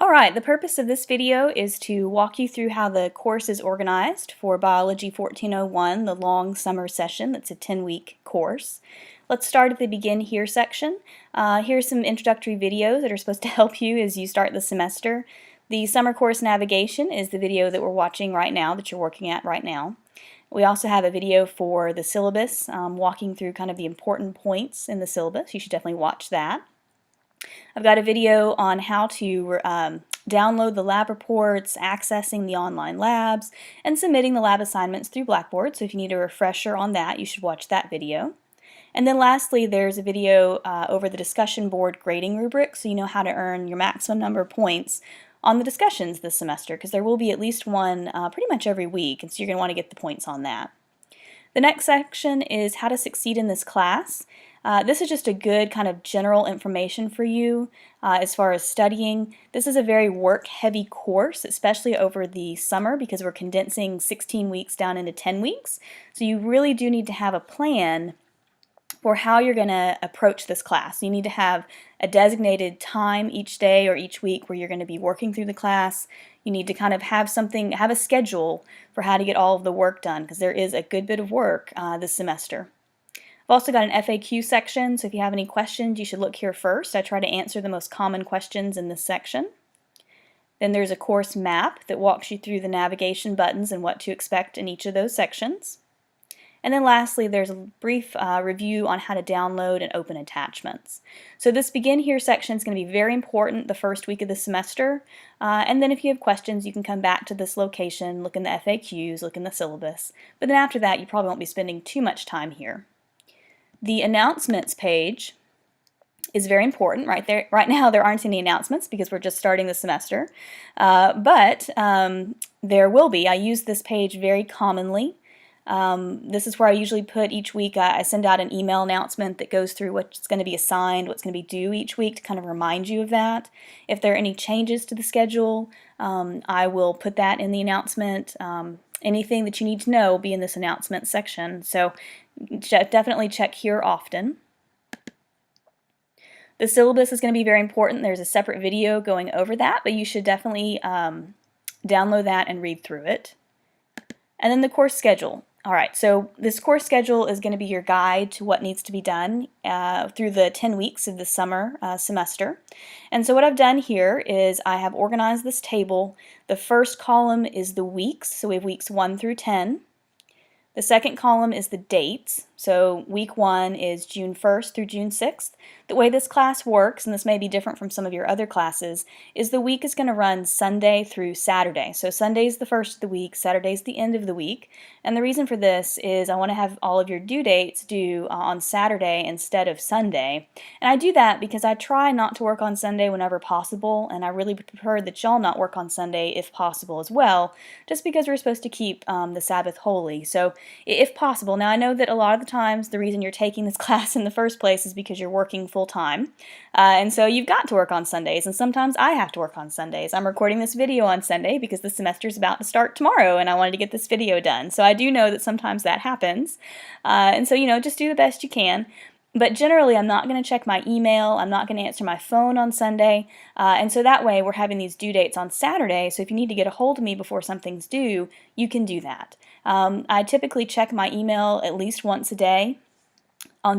Alright, the purpose of this video is to walk you through how the course is organized for Biology 1401, the long summer session. That's a 10-week course. Let's start at the Begin Here section. Here's some introductory videos that are supposed to help you as you start the semester. The Summer Course Navigation is the video that we're watching right now, that you're working at right now. We also have a video for the syllabus, walking through kind of the important points in the syllabus. You should definitely watch that. I've got a video on how to download the lab reports, accessing the online labs, and submitting the lab assignments through Blackboard. So if you need a refresher on that, you should watch that video. And then lastly, there's a video over the discussion board grading rubric, so you know how to earn your maximum number of points on the discussions this semester, because there will be at least one pretty much every week, and so you're going to want to get the points on that. The next section is how to succeed in this class. This is just a good kind of general information for you as far as studying. This is a very work-heavy course, especially over the summer, because we're condensing 16 weeks down into 10 weeks. So you really do need to have a plan for how you're going to approach this class. You need to have a designated time each day or each week where you're going to be working through the class. You need to kind of have a schedule for how to get all of the work done, because there is a good bit of work this semester. I've also got an FAQ section, so if you have any questions, you should look here first. I try to answer the most common questions in this section. Then there's a course map that walks you through the navigation buttons and what to expect in each of those sections. And then lastly, there's a brief review on how to download and open attachments. So this Begin Here section is going to be very important the first week of the semester. And then if you have questions, you can come back to this location, look in the FAQs, look in the syllabus. But then after that, you probably won't be spending too much time here. The announcements page is very important. Right now there aren't any announcements because we're just starting the semester, but there will be. I use this page very commonly. This is where I usually put each week. I send out an email announcement that goes through what's going to be assigned, what's going to be due each week to kind of remind you of that. If there are any changes to the schedule, I will put that in the announcement. Anything that you need to know will be in this announcement section. So definitely check here often. The syllabus is going to be very important. There's a separate video going over that, but you should definitely download that and read through it. And then the course schedule. Alright, so this course schedule is going to be your guide to what needs to be done through the 10 weeks of the summer semester. And so what I've done here is I have organized this table. The first column is the weeks, so we have weeks 1 through 10. The second column is the dates, so week 1 is June 1st through June 6th. The way this class works, and this may be different from some of your other classes, is the week is going to run Sunday through Saturday. So Sunday is the first of the week, Saturday is the end of the week. And the reason for this is I want to have all of your due dates due on Saturday instead of Sunday. And I do that because I try not to work on Sunday whenever possible, and I really prefer that y'all not work on Sunday if possible as well, just because we're supposed to keep the Sabbath holy. So if possible. Now I know that a lot of the times the reason you're taking this class in the first place is because you're working full-time, and so you've got to work on Sundays, and sometimes I have to work on Sundays. I'm recording this video on Sunday because the semester is about to start tomorrow and I wanted to get this video done. So I do know that sometimes that happens, and so just do the best you can. But generally, I'm not going to check my email, I'm not going to answer my phone on Sunday, and so that way we're having these due dates on Saturday, so if you need to get a hold of me before something's due, you can do that. I typically check my email at least once a day.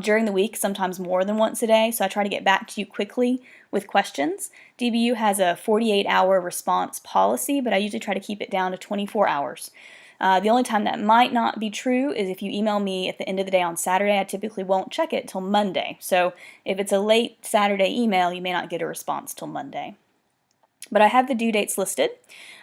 During the week, sometimes more than once a day, so I try to get back to you quickly with questions. DBU has a 48-hour response policy, but I usually try to keep it down to 24 hours. The only time that might not be true is if you email me at the end of the day on Saturday. I typically won't check it till Monday. So if it's a late Saturday email, you may not get a response till Monday. But I have the due dates listed.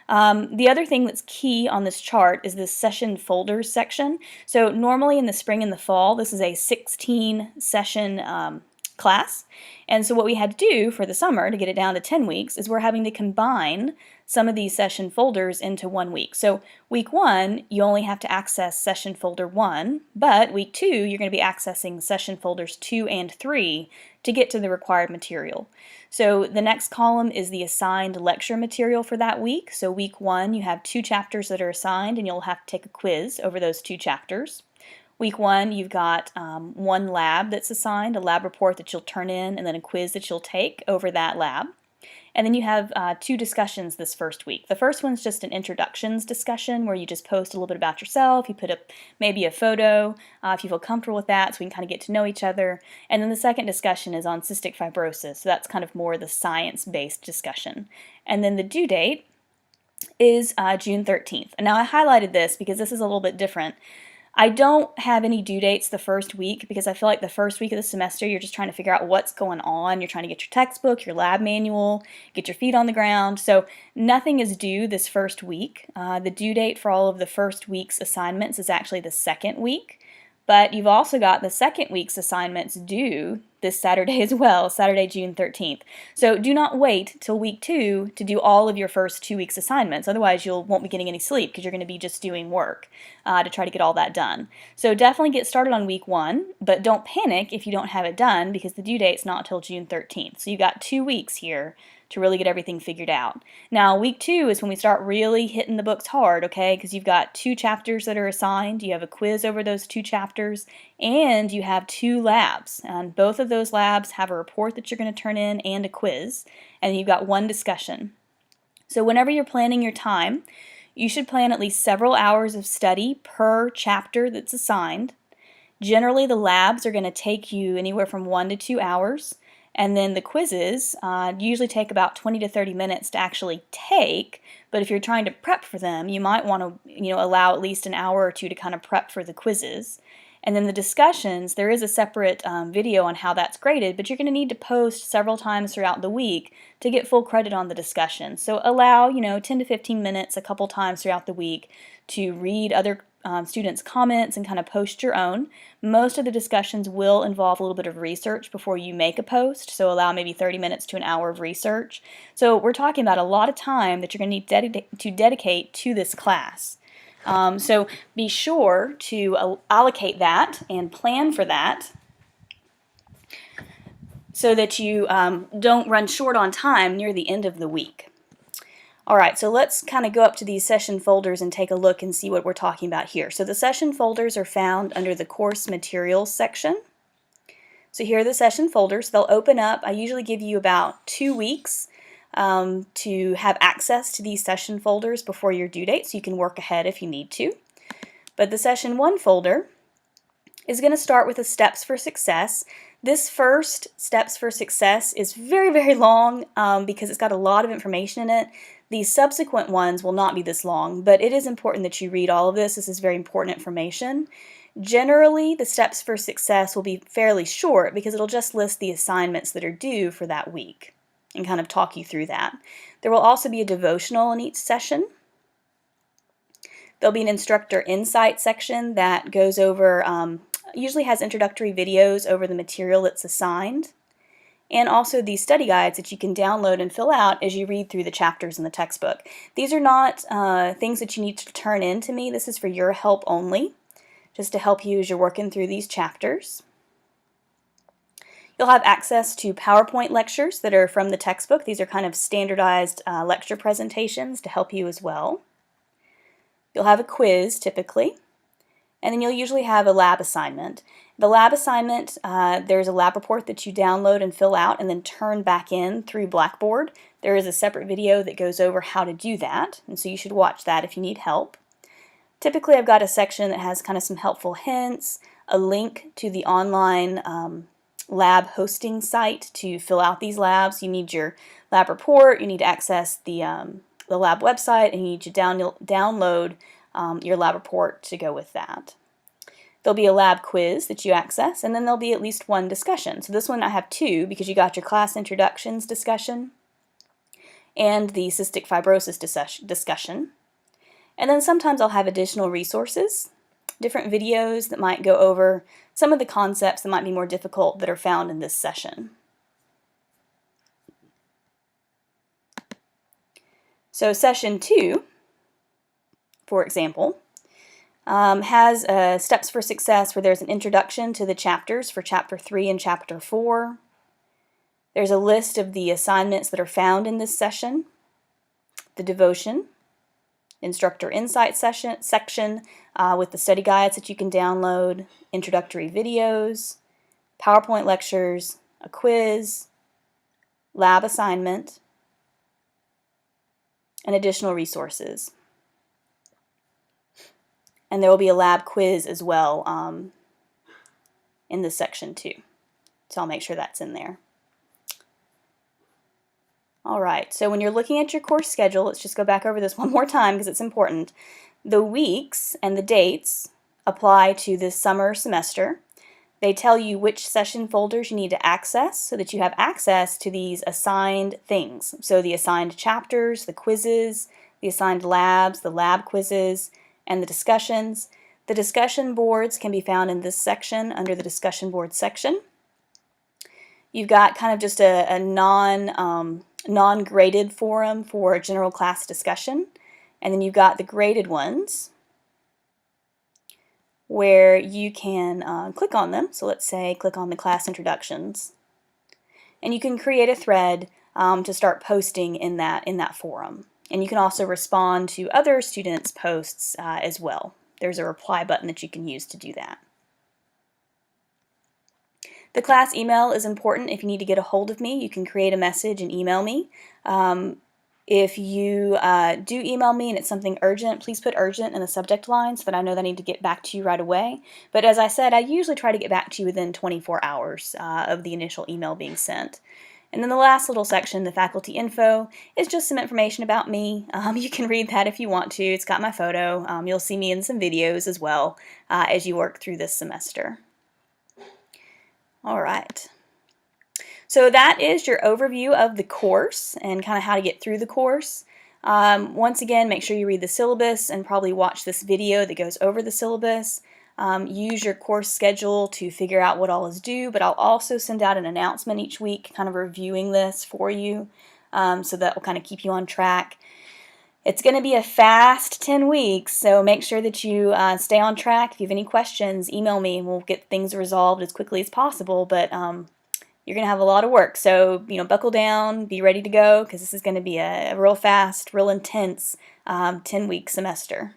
The other thing that's key on this chart is this session folders section. So normally in the spring and the fall, this is a 16 session class. And so what we had to do for the summer to get it down to 10 weeks is we're having to combine some of these session folders into 1 week. So week 1, you only have to access session folder 1, but week 2, you're going to be accessing session folders 2 and 3 to get to the required material. So the next column is the assigned lecture material for that week. So week 1, you have 2 chapters that are assigned, and you'll have to take a quiz over those 2 chapters. Week 1, you've got 1 lab that's assigned, a lab report that you'll turn in, and then a quiz that you'll take over that lab. And then you have 2 discussions this first week. The first one's just an introductions discussion where you just post a little bit about yourself. You put up maybe a photo if you feel comfortable with that, so we can kind of get to know each other. And then the second discussion is on cystic fibrosis, so that's kind of more the science-based discussion. And then the due date is June 13th. And now I highlighted this because this is a little bit different. I don't have any due dates the first week because I feel like the first week of the semester you're just trying to figure out what's going on. You're trying to get your textbook, your lab manual, get your feet on the ground. So nothing is due this first week. The due date for all of the first week's assignments is actually the second week. But you've also got the second week's assignments due this Saturday as well, Saturday, June 13th. So do not wait till week 2 to do all of your first 2 weeks' assignments. Otherwise, you won't be getting any sleep because you're going to be just doing work to try to get all that done. So definitely get started on week 1, but don't panic if you don't have it done because the due date's not until June 13th. So you've got 2 weeks here to really get everything figured out. Now, week 2 is when we start really hitting the books hard, okay? Because you've got 2 chapters that are assigned, you have a quiz over those 2 chapters, and you have 2 labs. And both of those labs have a report that you're going to turn in and a quiz, and you've got 1 discussion. So whenever you're planning your time, you should plan at least several hours of study per chapter that's assigned. Generally, the labs are going to take you anywhere from 1 to 2 hours. And then the quizzes usually take about 20 to 30 minutes to actually take, but if you're trying to prep for them, you might want to allow at least an hour or 2 to kind of prep for the quizzes. And then the discussions, there is a separate video on how that's graded, but you're going to need to post several times throughout the week to get full credit on the discussion. So allow 10 to 15 minutes a couple times throughout the week to read other students' comments and kind of post your own. Most of the discussions will involve a little bit of research before you make a post, so allow maybe 30 minutes to an hour of research. So we're talking about a lot of time that you're going to need to dedicate to this class. So be sure to allocate that and plan for that so that you don't run short on time near the end of the week. Alright, so let's kind of go up to these session folders and take a look and see what we're talking about here. So the session folders are found under the course materials section. So here are the session folders. They'll open up. I usually give you about 2 weeks to have access to these session folders before your due date, so you can work ahead if you need to. But the session 1 folder is going to start with the Steps for Success. This first Steps for Success is very, very long because it's got a lot of information in it. These subsequent ones will not be this long, but it is important that you read all of this. This is very important information. Generally, the Steps for Success will be fairly short because it'll just list the assignments that are due for that week and kind of talk you through that. There will also be a devotional in each session. There'll be an instructor insight section that goes over, usually has introductory videos over the material that's assigned, and also these study guides that you can download and fill out as you read through the chapters in the textbook. These are not things that you need to turn in to me. This is for your help only, just to help you as you're working through these chapters. You'll have access to PowerPoint lectures that are from the textbook. These are kind of standardized lecture presentations to help you as well. You'll have a quiz typically, and then you'll usually have a lab assignment. The lab assignment, there's a lab report that you download and fill out and then turn back in through Blackboard. There is a separate video that goes over how to do that, and so you should watch that if you need help. Typically I've got a section that has kind of some helpful hints, a link to the online lab hosting site to fill out these labs. You need your lab report, you need to access the lab website, and you need to download your lab report to go with that. There'll be a lab quiz that you access, and then there'll be at least 1 discussion. So this one I have 2 because you got your class introductions discussion and the cystic fibrosis discussion. And then sometimes I'll have additional resources, different videos that might go over some of the concepts that might be more difficult that are found in this session. So session 2, for example, has Steps for Success where there's an introduction to the chapters for Chapter 3 and Chapter 4. There's a list of the assignments that are found in this session, the devotion, instructor insight section with the study guides that you can download, introductory videos, PowerPoint lectures, a quiz, lab assignment, and additional resources. And there will be a lab quiz as well in this section too. So I'll make sure that's in there. Alright, so when you're looking at your course schedule, let's just go back over this one more time because it's important. The weeks and the dates apply to this summer semester. They tell you which session folders you need to access so that you have access to these assigned things. So the assigned chapters, the quizzes, the assigned labs, the lab quizzes, and the discussions. The discussion boards can be found in this section under the discussion board section. You've got kind of just a non-graded forum for general class discussion, and then you've got the graded ones where you can click on them. So let's say click on the class introductions, and you can create a thread to start posting in that forum. And you can also respond to other students' posts as well. There's a reply button that you can use to do that. The class email is important. If you need to get a hold of me, you can create a message and email me. If you do email me and it's something urgent, please put urgent in the subject line so that I know that I need to get back to you right away. But as I said, I usually try to get back to you within 24 hours of the initial email being sent. And then the last little section, the faculty info, is just some information about me. You can read that if you want to. It's got my photo. You'll see me in some videos as well as you work through this semester. All right. So that is your overview of the course and kind of how to get through the course. Once again, make sure you read the syllabus and probably watch this video that goes over the syllabus. Use your course schedule to figure out what all is due, but I'll also send out an announcement each week kind of reviewing this for you, so that will kind of keep you on track. It's going to be a fast 10 weeks, so make sure that you stay on track. If you have any questions, email me and we'll get things resolved as quickly as possible, but you're going to have a lot of work, so buckle down, be ready to go, because this is going to be a real fast, real intense 10-week semester.